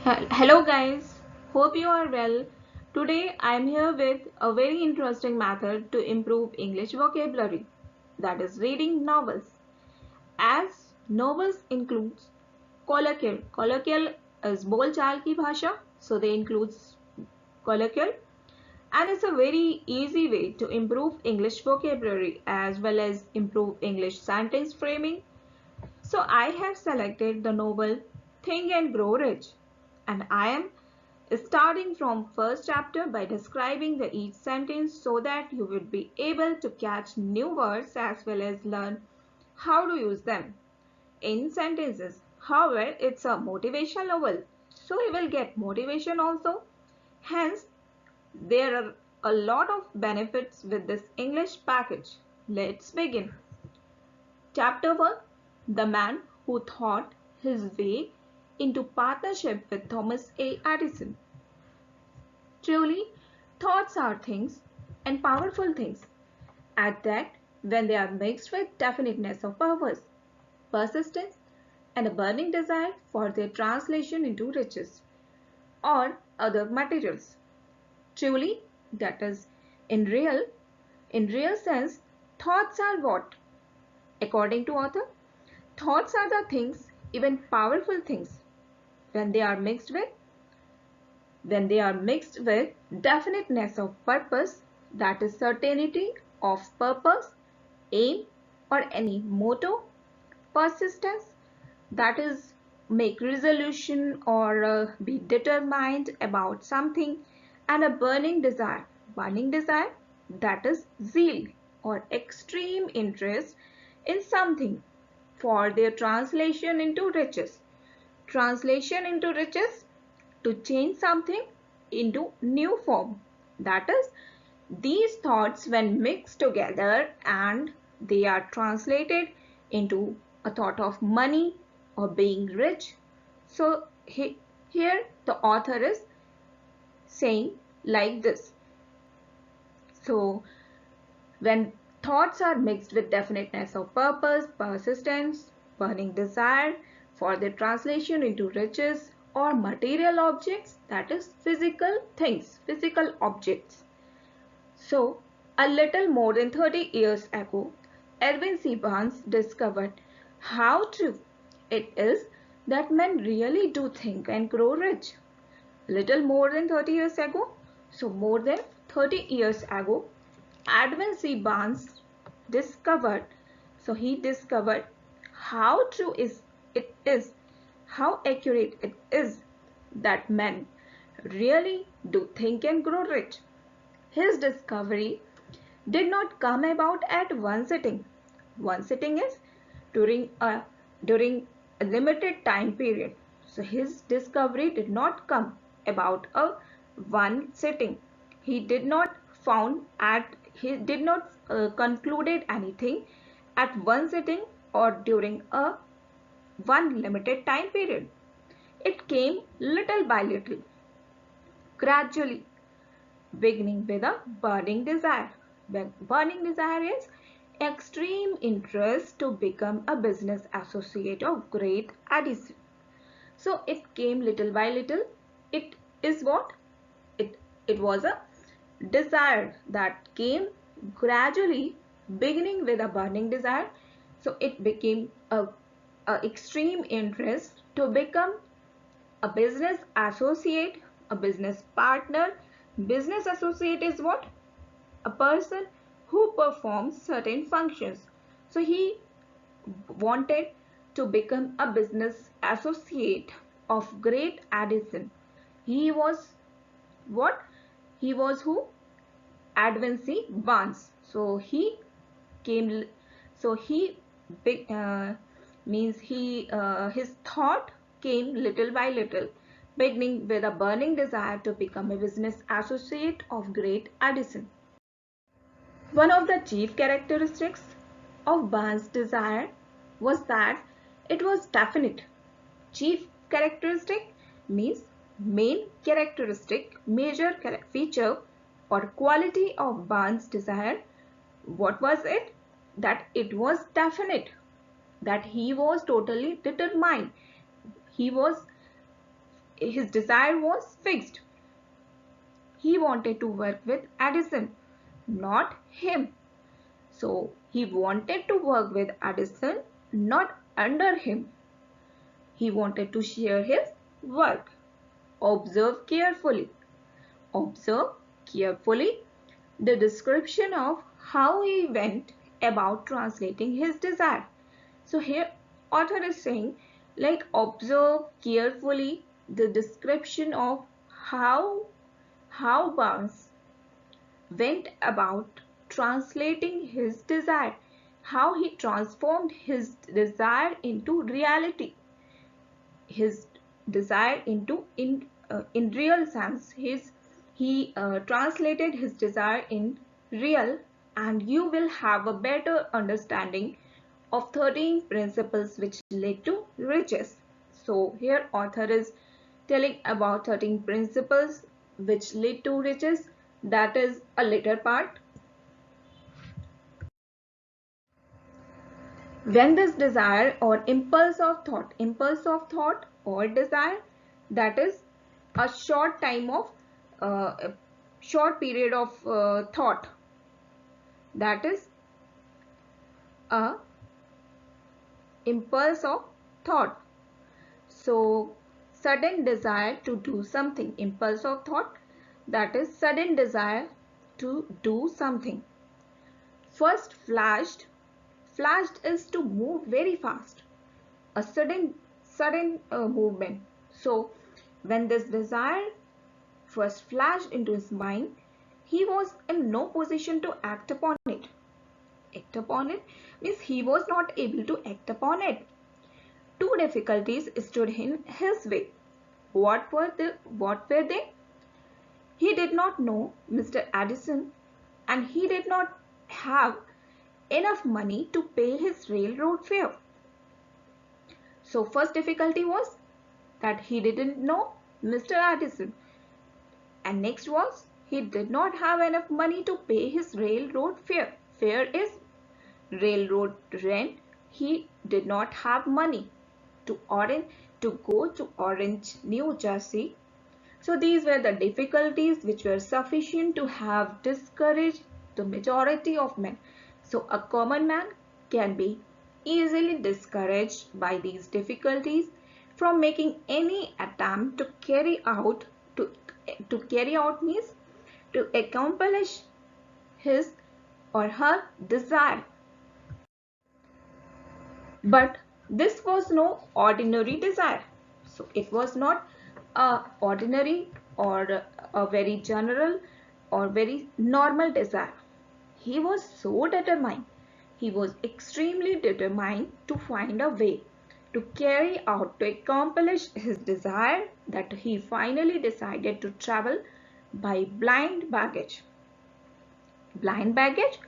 Hello guys, hope you are well. Today I am here with a very interesting method to improve English vocabulary, that is reading novels. As novels includes colloquial is बोलचाल की भाषा, so they includes colloquial, and it's a very easy way to improve English vocabulary as well as improve English sentence framing. So I have selected the novel Think and Grow Rich, and I am starting from first chapter by describing the each sentence so that you will be able to catch new words as well as learn how to use them in sentences. However, it's a motivational novel, so you will get motivation also. Hence, there are a lot of benefits with this English package. Let's begin. Chapter 1, The Man Who Thought His Way into Partnership with Thomas A. Edison. Truly, thoughts are things and powerful things at that when they are mixed with definiteness of purpose, persistence, and a burning desire for their translation into riches or other materials. Truly, that is, in real sense, thoughts are what? According to author, thoughts are the things, even powerful things, when they are mixed with definiteness of purpose, that is certainty of purpose, aim or any motto, persistence, that is make resolution or be determined about something, and a burning desire, that is zeal or extreme interest in something for their translation into riches. Translation into riches, to change something into new form. That is, these thoughts when mixed together and they are translated into a thought of money or being rich. So here the author is saying like this. So when thoughts are mixed with definiteness of purpose, persistence, burning desire for their translation into riches or material objects, that is physical things, physical objects. So, a little more than 30 years ago, Edwin C. Barnes discovered how true it is that men really do think and grow rich. Little more than 30 years ago, so more than 30 years ago, Edwin C. Barnes discovered, so he discovered how true it is, how accurate it is that men really do think and grow rich. His discovery did not come about at one sitting. One sitting is during a limited time period. So his discovery did not come about a one sitting. He did not concluded anything at one sitting or during a one limited time period. It came little by little, gradually, beginning with a burning desire. When burning desire is extreme interest to become a business associate of great Edison. So it came little by little. It is what? It was a desire that came gradually, beginning with a burning desire. So it became a extreme interest to become a business associate, a business partner. Business associate is what? A person who performs certain functions. So he wanted to become a business associate of great Edison. He was what? He was who? Edwin C. Barnes. So he came. So he big means he his thought came little by little, beginning with a burning desire to become a business associate of great Edison. One of the chief characteristics of Barnes' desire was that it was definite. Chief characteristic means main characteristic, major feature or quality of Barnes' desire. What was it? That it was definite, that he was totally determined. He was his desire was fixed. He wanted to work with Edison, not him. So he wanted to work with Edison, not under him. He wanted to share his work. Observe carefully. Observe carefully the description of how he went about translating his desire. So here author is saying, like, observe carefully the description of how Barnes went about translating his desire, how he transformed his desire into reality, his desire into in real sense. He translated his desire in real, and you will have a better understanding of 13 principles which lead to riches. So here author is telling about 13 principles which lead to riches. That is a later part. When this desire or impulse of thought or desire, that is a short time of a short period of thought, that is a impulse of thought. So sudden desire to do something, impulse of thought, that is sudden desire to do something. First flashed is to move very fast, a sudden movement. So when this desire first flashed into his mind, he was in no position to act upon it. Act upon it means he was not able to act upon it. Two difficulties stood in his way. What were they? He did not know Mr. Edison, and he did not have enough money to pay his railroad fare. So first difficulty was that he didn't know Mr. Edison, and next was he did not have enough money to pay his railroad fare. Fare is railroad rent. He did not have money to go to Orange, New Jersey. So these were the difficulties which were sufficient to have discouraged the majority of men. So a common man can be easily discouraged by these difficulties from making any attempt to carry out means to accomplish his or her desire. But this was no ordinary desire. So it was not a ordinary or a very general or very normal desire. He was so determined. He was extremely determined to find a way to carry out, to accomplish his desire, that he finally decided to travel by blind baggage. Blind baggage?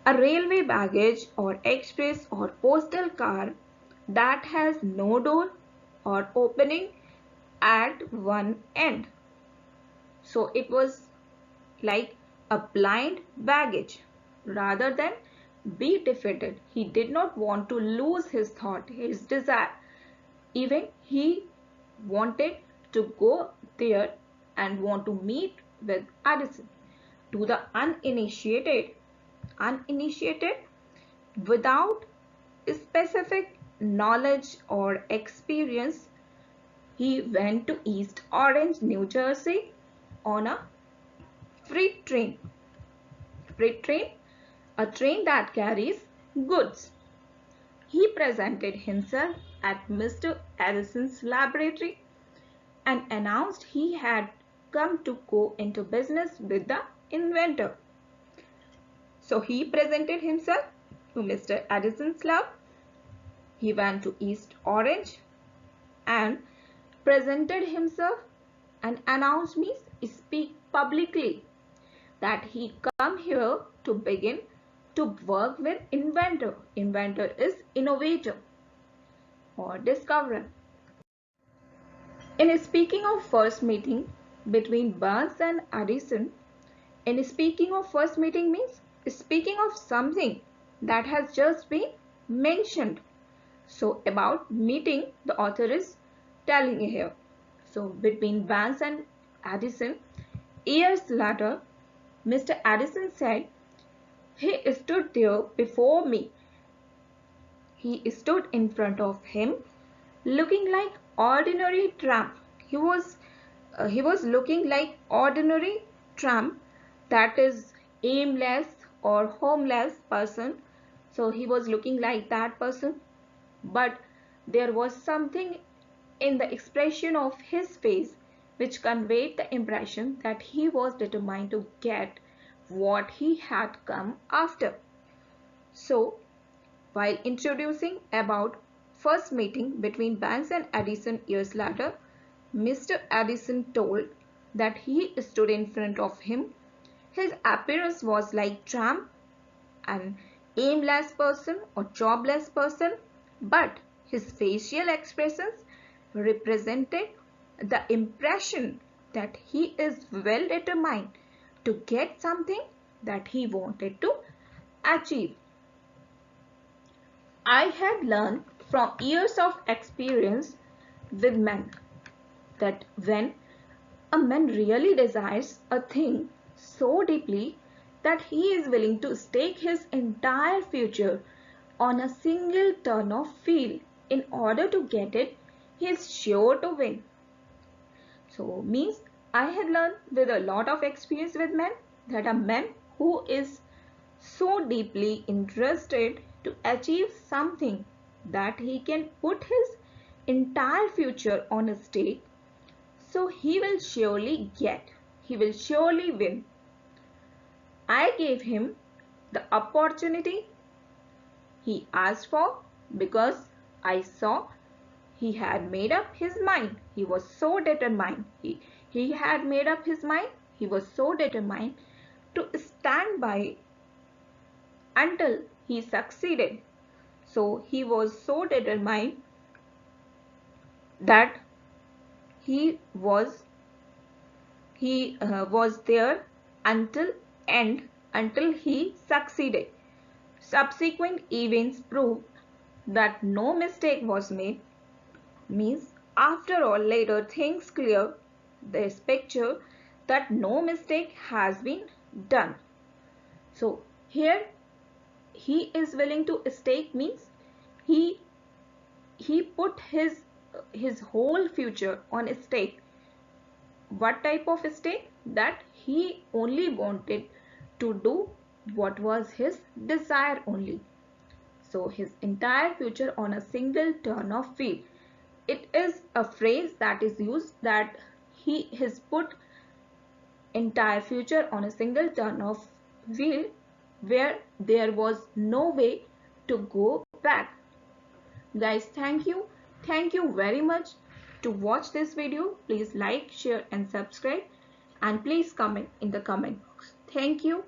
A railway baggage or express or postal car that has no door or opening at one end. So it was like a blind baggage. Rather than be defeated, he did not want to lose his thought, his desire. Even he wanted to go there and want to meet with Edison. To the uninitiated, without specific knowledge or experience, he went to East Orange, New Jersey on a freight train. Freight train, a train that carries goods. He presented himself at Mr. Edison's laboratory and announced he had come to go into business with the inventor. So he presented himself to Mr. Edison's lab. He went to East Orange and presented himself and announced, means speak publicly, that he come here to begin to work with inventor. Inventor is innovator or discoverer. In speaking of first meeting between Barnes and Edison, in speaking of first meeting means speaking of something that has just been mentioned. So about meeting, the author is telling here. So between Banks and Addison, years later, Mr. Addison said, "He stood there before me. He stood in front of him, looking like ordinary tramp. He was looking like ordinary tramp, that is aimless or homeless person. So he was looking like that person, but there was something in the expression of his face which conveyed the impression that he was determined to get what he had come after." So while introducing about first meeting between Banks and Addison years later, Mr. Addison told that he stood in front of him. His appearance was like tramp, an aimless person or jobless person, but his facial expressions represented the impression that he is well determined to get something that he wanted to achieve. I had learned from years of experience with men that when a man really desires a thing so deeply that he is willing to stake his entire future on a single turn of field in order to get it, he is sure to win. So means I had learned with a lot of experience with men that a man who is so deeply interested to achieve something that he can put his entire future on a stake, so he will surely get, he will surely win. I gave him the opportunity he asked for because I saw he had made up his mind. He was so determined. He had made up his mind. He was so determined to stand by until he succeeded. So he was so determined that he was was there until end, until he succeeded. Subsequent events proved that no mistake was made. Means after all later things clear this picture that no mistake has been done. So here he is willing to stake means he put his whole future on stake. What type of stake? That he only wanted to do what was his desire only. So his entire future on a single turn of field. It is a phrase that is used that he has put entire future on a single turn of wheel where there was no way to go back. Guys, thank you. Thank you very much to watch this video. Please like, share and subscribe, and please comment in the comment box. Thank you.